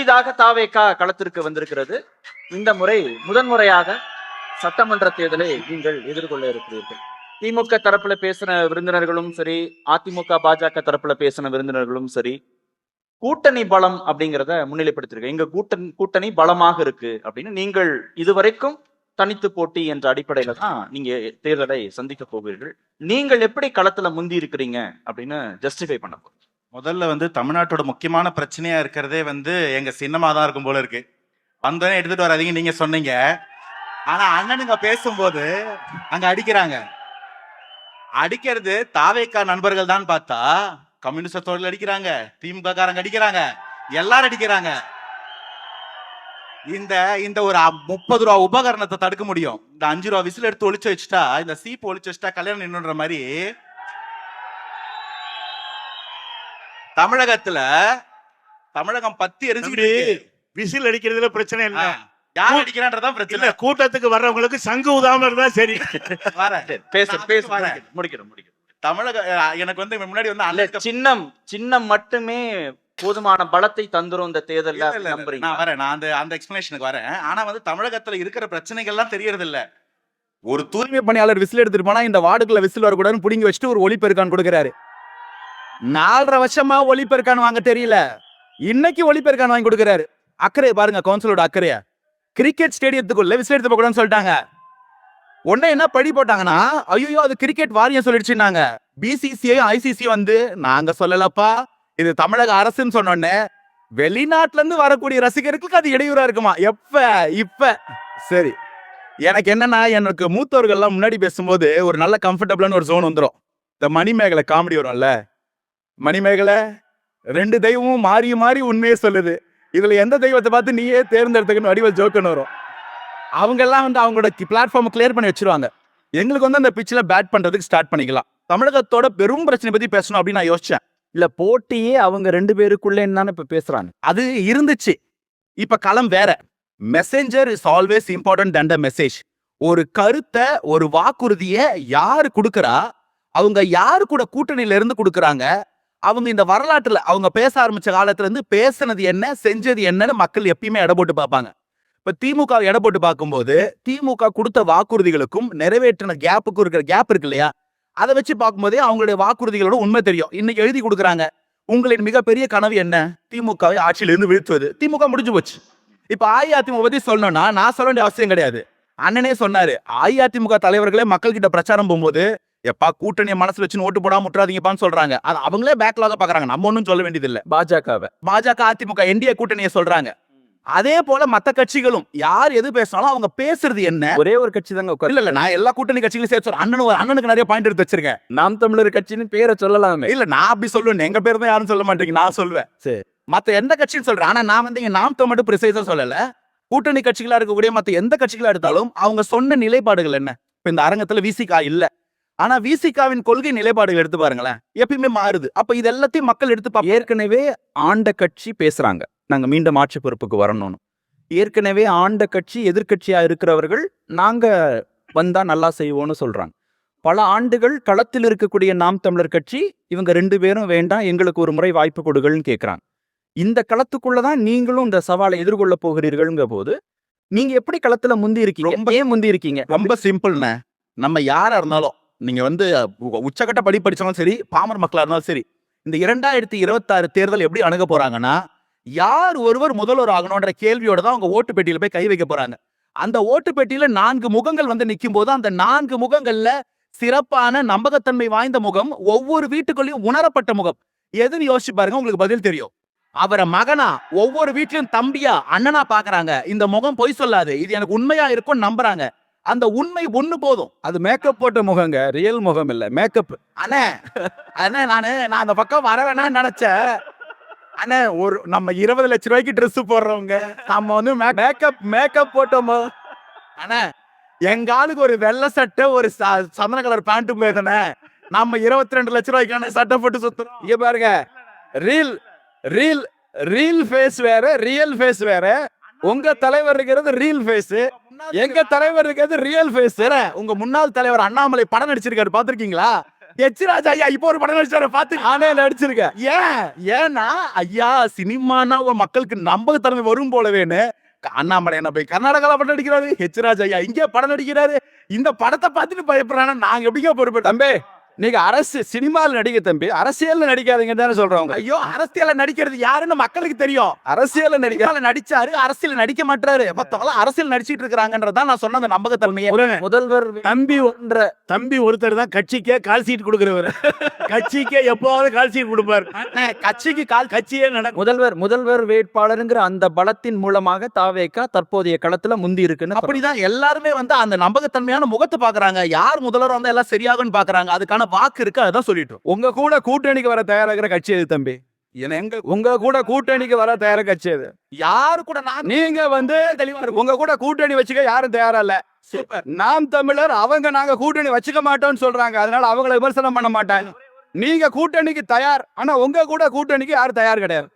புதிதாக தாவேகா களத்திற்கு வந்திருக்கிறது. இந்த முறை முதன்முறையாக சட்டமன்ற தேர்தலை நீங்கள் எதிர்கொள்ள இருக்கிறீர்கள். திமுக தரப்புல பேசின விருந்தினர்களும் சரி, அதிமுக பாஜக தரப்புல பேசின விருந்தினர்களும் சரி, கூட்டணி பலம் அப்படிங்கிறத முன்னிலைப்படுத்திருக்க. எங்க கூட்டணி பலமாக இருக்கு அப்படின்னு நீங்கள் இதுவரைக்கும் தனித்து போட்டி என்ற அடிப்படையில தான் நீங்க தேர்தலை சந்திக்க போவீர்கள். நீங்கள் எப்படி களத்துல முந்தி இருக்கிறீங்க அப்படின்னு ஜஸ்டிஃபை பண்ண போறீங்க. முதல்ல தமிழ்நாட்டோட முக்கியமான பிரச்சனையா இருக்கிறதே எங்க சின்னமா தான் இருக்கும் போல இருக்கு. வந்தோடனே எடுத்துட்டு வராதீங்க நீங்க சொன்னீங்க. ஆனா அண்ணனுங்க பேசும்போது அங்க அடிக்கிறது தாவேகா நண்பர்கள் தான் பார்த்தா கம்யூனிஸ்ட் தோழர்கள் அடிக்கிறாங்க, திமுக காரங்க அடிக்கிறாங்க, எல்லாரும் அடிக்கிறாங்க. இந்த ஒரு 30 ரூபா உபகரணத்தை தடுக்க முடியும். இந்த 5 ரூபா விசில் எடுத்து ஒளிச்சு வச்சுட்டா, இந்த சீப்பு ஒளிச்சு வச்சுட்டா கல்யாணம் நின்னுன்ற மாதிரி தமிழகம் பத்தி எரிஞ்சுக்கிட்டு விசில் அடிக்கிறதுல பிரச்சனை இல்ல. யார் அடிக்கிறான்றதான் பிரச்சனை. கூட்டத்துக்கு வர்றவங்களுக்கு சங்கு உதாம இருந்தா சரி. முடிக்கிறோம். தமிழக எனக்கு முன்னாடி சின்னம் மட்டுமே போதுமான பலத்தை தந்துரும் இந்த தேர்தல். நான் வரேன், நான் அந்த எக்ஸ்பிளனேஷனுக்கு வரேன். ஆனா தமிழகத்துல இருக்கிற பிரச்சனைகள் எல்லாம் தெரியறது இல்ல. ஒரு தூய்மை பணியாளர் விசில் எடுத்துட்டு போனா இந்த வார்டுக்குள்ள விசில் வரக்கூடாதுன்னு புடிங்கி வச்சுட்டு ஒரு ஒளிபெருக்கான் கொடுக்குறாரு. 4.5 வருஷமா ஒளிபெருக்கான் வாங்க தெரியல, இன்னைக்கு ஒளிபெருக்கான் வாங்கி கொடுக்குறாரு. அக்கறை பாருங்க, கவுன்சிலோட அக்கறையா. கிரிக்கெட் ஸ்டேடியத்துக்குள்ள விசில் எடுத்து போக கூடாதுன்னு சொல்லிட்டாங்க. உடனே என்ன படி போட்டாங்கன்னா, ஐயோ அது கிரிக்கெட் வாரியம் சொல்லிடுச்சுன்னாங்க. பிசிசிஐ ஐசிசி நாங்க சொல்லலப்பா, இது தமிழக அரசுன்னு சொன்னோன்னே வெளிநாட்டுல இருந்து வரக்கூடிய ரசிகர்களுக்கு அது இடையூறா இருக்குமா? இப்ப சரி. எனக்கு என்னன்னா, எனக்கு மூத்தவர்கள் எல்லாம் முன்னாடி பேசும்போது ஒரு நல்ல கம்ஃபர்டபுளான ஒரு ஜோன் வந்துடும். இந்த மணிமேகலை காமெடி வரும்ல, மணிமேகலை 2 தெய்வமும் மாறி மாறி உண்மையே சொல்லுது, இதுல எந்த தெய்வத்தை பார்த்து நீயே தேர்ந்தெடுத்துக்கணும் வடிவல் ஜோக்குன்னு வரும். அவங்க எல்லாம் அவங்களோட பிளாட்ஃபார்ம் கிளியர் பண்ணி வச்சிருவாங்க. எங்களுக்கு அந்த பிச்சில் பேட் பண்றதுக்கு ஸ்டார்ட் பண்ணிக்கலாம். தமிழகத்தோட பெரும் பிரச்சனை பத்தி பேசணும் அப்படின்னு நான் யோசிச்சேன். இல்ல போட்டியே அவங்க 2 பேருக்குள்ள என்னன்னு இப்ப பேசுறாங்க. அது இருந்துச்சு, இப்ப களம் வேற. Messenger is always important than the message. ஒரு கருத்தை, ஒரு வாக்குறுதியை யாரு கொடுக்கறா, அவங்க யாரு கூட கூட்டணியில இருந்து கொடுக்கறாங்க, அவங்க இந்த வரலாற்றுல அவங்க பேச ஆரம்பிச்ச காலத்துல இருந்து பேசுனது என்ன, செஞ்சது என்னன்னு மக்கள் எப்பயுமே எடை போட்டு பார்ப்பாங்க. இப்ப திமுக எடை போட்டு பார்க்கும்போது திமுக கொடுத்த வாக்குறுதிகளுக்கும் நிறைவேற்றின கேப்புக்கும் இருக்கிற கேப் இருக்கு இல்லையா, அதை வச்சு பார்க்கும்போதே அவங்களுடைய வாக்குறுதிகளோட உண்மை தெரியும். இன்னைக்கு எழுதி கொடுக்குறாங்க, உங்களின் மிகப்பெரிய கனவு என்ன, திமுகவை ஆட்சியில இருந்து வீழ்த்துவது. திமுக முடிஞ்சு போச்சு. இப்ப அஇஅதிமுக பத்தி சொல்லணும்னா நான் சொல்ல வேண்டிய அவசியம் கிடையாது. அண்ணனே சொன்னாரு, அஇஅதிமுக தலைவர்களே மக்கள் கிட்ட பிரச்சாரம் போகும்போது எப்பா கூட்டணியை மனசுல வச்சு ஓட்டு போடாம முட்டுறாதீங்கப்பான்னு சொல்றாங்க. அது அவங்களே பேக்லாக பாக்குறாங்க, நம்ம ஒன்னும் சொல்ல வேண்டியது இல்ல. பாஜக அதிமுக என்டிஏ கூட்டணியை சொல்றாங்க. அதே போல மத்த கட்சிகளும் யார் எது பேசினாலும் அவங்க பேசுறது என்ன, ஒரே ஒரு கட்சி தாங்க. இல்ல நான் எல்லா கூட்டணி கட்சிகளையும் சேர்த்து அண்ணனுக்கு நிறைய பாயிண்ட் எடுத்து வச்சிருக்கேன். நாம் தமிழர் கட்சின்னு பேரை சொல்லலாமே. இல்ல நான் அப்படி சொல்லுவேன், எங்க பேர் தான் யாரும் சொல்ல மாட்டீங்க, நான் சொல்லுவேன். சரி, மத்த எந்த கட்சின்னு சொல்றேன். ஆனா நான் இங்க நாம் தமிழ் பிரிசைஸா சொல்லல. கூட்டணி கட்சிகளா இருக்கக்கூடிய மத்த எந்த கட்சிகளா எடுத்தாலும் அவங்க சொன்ன நிலைப்பாடுகள் என்ன. இப்ப இந்த அரங்கத்துல விசிகா இல்ல, ஆனா விசிகாவின் கொள்கை நிலைப்பாடுகள் எடுத்து பாருங்களேன், எப்பயுமே மாறுது. அப்ப இது எல்லாத்தையும் மக்கள் எடுத்து ஏற்கனவே ஆண்ட கட்சி பேசுறாங்க நாங்க மீண்டும் ஆட்சி பொறுப்புக்கு வரணும்னு. ஏற்கனவே ஆண்ட கட்சி எதிர்கட்சியா இருக்கிறவர்கள் நாங்க வந்தா நல்லா செய்வோம்னு சொல்றாங்க. பல ஆண்டுகள் களத்தில் இருக்கக்கூடிய நாம் தமிழர் கட்சி இவங்க 2 பேரும் வேண்டாம், எங்களுக்கு ஒரு முறை வாய்ப்பு கொடுங்கள்னு கேட்கறாங்க. இந்த களத்துக்குள்ளதான் நீங்களும் இந்த சவாலை எதிர்கொள்ள போகிறீர்கள்ங்க போது நீங்க எப்படி களத்துல முந்தி இருக்கீங்க? ஏன் முந்தி இருக்கீங்க? ரொம்ப சிம்பிள்ண்ணே. நம்ம யாரா இருந்தாலும், நீங்க உச்சகட்ட படிச்சாலும் சரி, பாமர் மக்களா இருந்தாலும் சரி, இந்த 2026 தேர்தல் எப்படி அணுக போறாங்கன்னா, யார் ஒருவர் முதல்வர் ஆகணும்ன்ற கேள்வியோட தான் அவங்க ஓட்டு பெட்டியில போய் கை வைக்க போறாங்க. அந்த ஓட்டு பெட்டியில 4 முகங்கள் நிக்கும் போது அந்த 4 முகங்கள்ல சிறப்பான நம்பகத்தன்மை வாய்ந்த முகம், ஒவ்வொரு வீட்டுக்குள்ளேயும் உணரப்பட்ட முகம் எதுன்னு யோசிச்சு பாருங்க, உங்களுக்கு பதில் தெரியும். அவரை மகனா, ஒவ்வொரு வீட்லயும் தம்பியா, அண்ணனா பாக்குறாங்க. இந்த முகம் பொய் சொல்லாது, இது எனக்கு உண்மையா இருக்கும் நம்புறாங்க. அந்த உண்மை ஒண்ணு போதும். அது மேக்கப் போட்ட முகங்க, ரியல் முகம் இல்ல, மேக்கப். அண்ணே நான் அந்த பக்கம் வர வேணாம்னு நினைச்சேன். அண்ணே நம்ம 20 லட்சம் ரூபாய்க்கு ட்ரெஸ் போடுறவங்க, நம்ம மேக்கப் போட்டோமோ. அண்ணே எங்க ஆளுக்கு ஒரு வெள்ளை சட்டை, ஒரு சந்தன கலர் பேண்ட்டும் போயிருந்தே, நம்ம 22 லட்சம் ரூபாய்க்கான சட்டை போட்டு சுத்துறோம். இங்க பாருங்க, ரீல் ஃபேஸ் வேற, ரியல் ஃபேஸ் வேற. உங்க தலைவர் இருக்கிறது ரீல் ஃபேஸ், எங்க தலைவர் இருக்கிறது ரியல் ஃபேஸ். உங்க முன்னாள் தலைவர் அண்ணாமலை படம் நடிச்சிருக்காரு, பாத்திருக்கீங்களா? எச் ராஜா ஐயா இப்போ ஒரு படம் நடிச்சாரு பார்த்து நானே நடிச்சிருக்கேன். ஏன்னா ஐயா சினிமானா ஒரு மக்களுக்கு நம்பகத்தன்மை வரும் போலவேன்னு அண்ணாமலை என்ன போய் கர்நாடகால படம் நடிக்கிறாரு, ஹெச் ராஜா ஐயா இங்கே படம் நடிக்கிறாரு. இந்த படத்தை பார்த்துட்டு பயப்படுறானா நாங்க எப்படிங்க பொறுப்பு? தம்பி நீங்க அரசு சினிமால நடிக்க தம்பி, அரசியல்ல நடிக்காதீங்க தானே சொல்றவங்க. ஐயோ அரசியல்ல நடிக்கிறது யாருன்னு மக்களுக்கு தெரியும். அரசியல்ல நடிச்சாரு, அரசியல் நடிக்க மாட்டாரு. மத்தவங்க அரசியல் நடிச்சிட்டு இருக்காங்கன்றதான் நான் சொன்ன அந்த நம்பகத்தன்மையை. முதல்வர் தம்பி ஒருத்தர் தான் கட்சிக்கே கால் சீட் கொடுக்கிறவர். கட்சிக்கே எப்பவாவது கால் சீட் கொடுப்பாரு. கட்சிக்கு கட்சியே நடக்கும். முதல்வர் வேட்பாளருங்கிற அந்த பலத்தின் மூலமாக தாவேகா தற்போதைய களத்துல முந்தி இருக்குன்னு அப்படிதான் எல்லாருமே வந்து அந்த நம்பகத்தன்மையான முகத்தை பாக்குறாங்க. யார் முதல்வர் வந்தா எல்லாம் சரியாகும்னு பாக்குறாங்க. அதுக்கான வாக்கு இருக்கு, அதான் சொல்லிட்டு உங்க கூட கூட்டணிக்கு வர தயாராகிற கட்சி எது தம்பி? உங்க கூட கூட்டணிக்கு வர தயார கட்சி எது? யாரு கூட நீங்க வந்து தெளிவா இருக்கு. உங்க கூட கூட்டணி வச்சுக்க யாரும் தயாரா இல்ல. நாம் தமிழர் அவங்க நாங்க கூட்டணி வச்சுக்க மாட்டோம்னு சொல்றாங்க. அதனால அவங்களை விமர்சனம் பண்ண மாட்டாங்க. நீங்க கூட்டணிக்கு தயார், ஆனா உங்க கூட கூட்டணிக்கு யாரும் தயார் கிடையாது.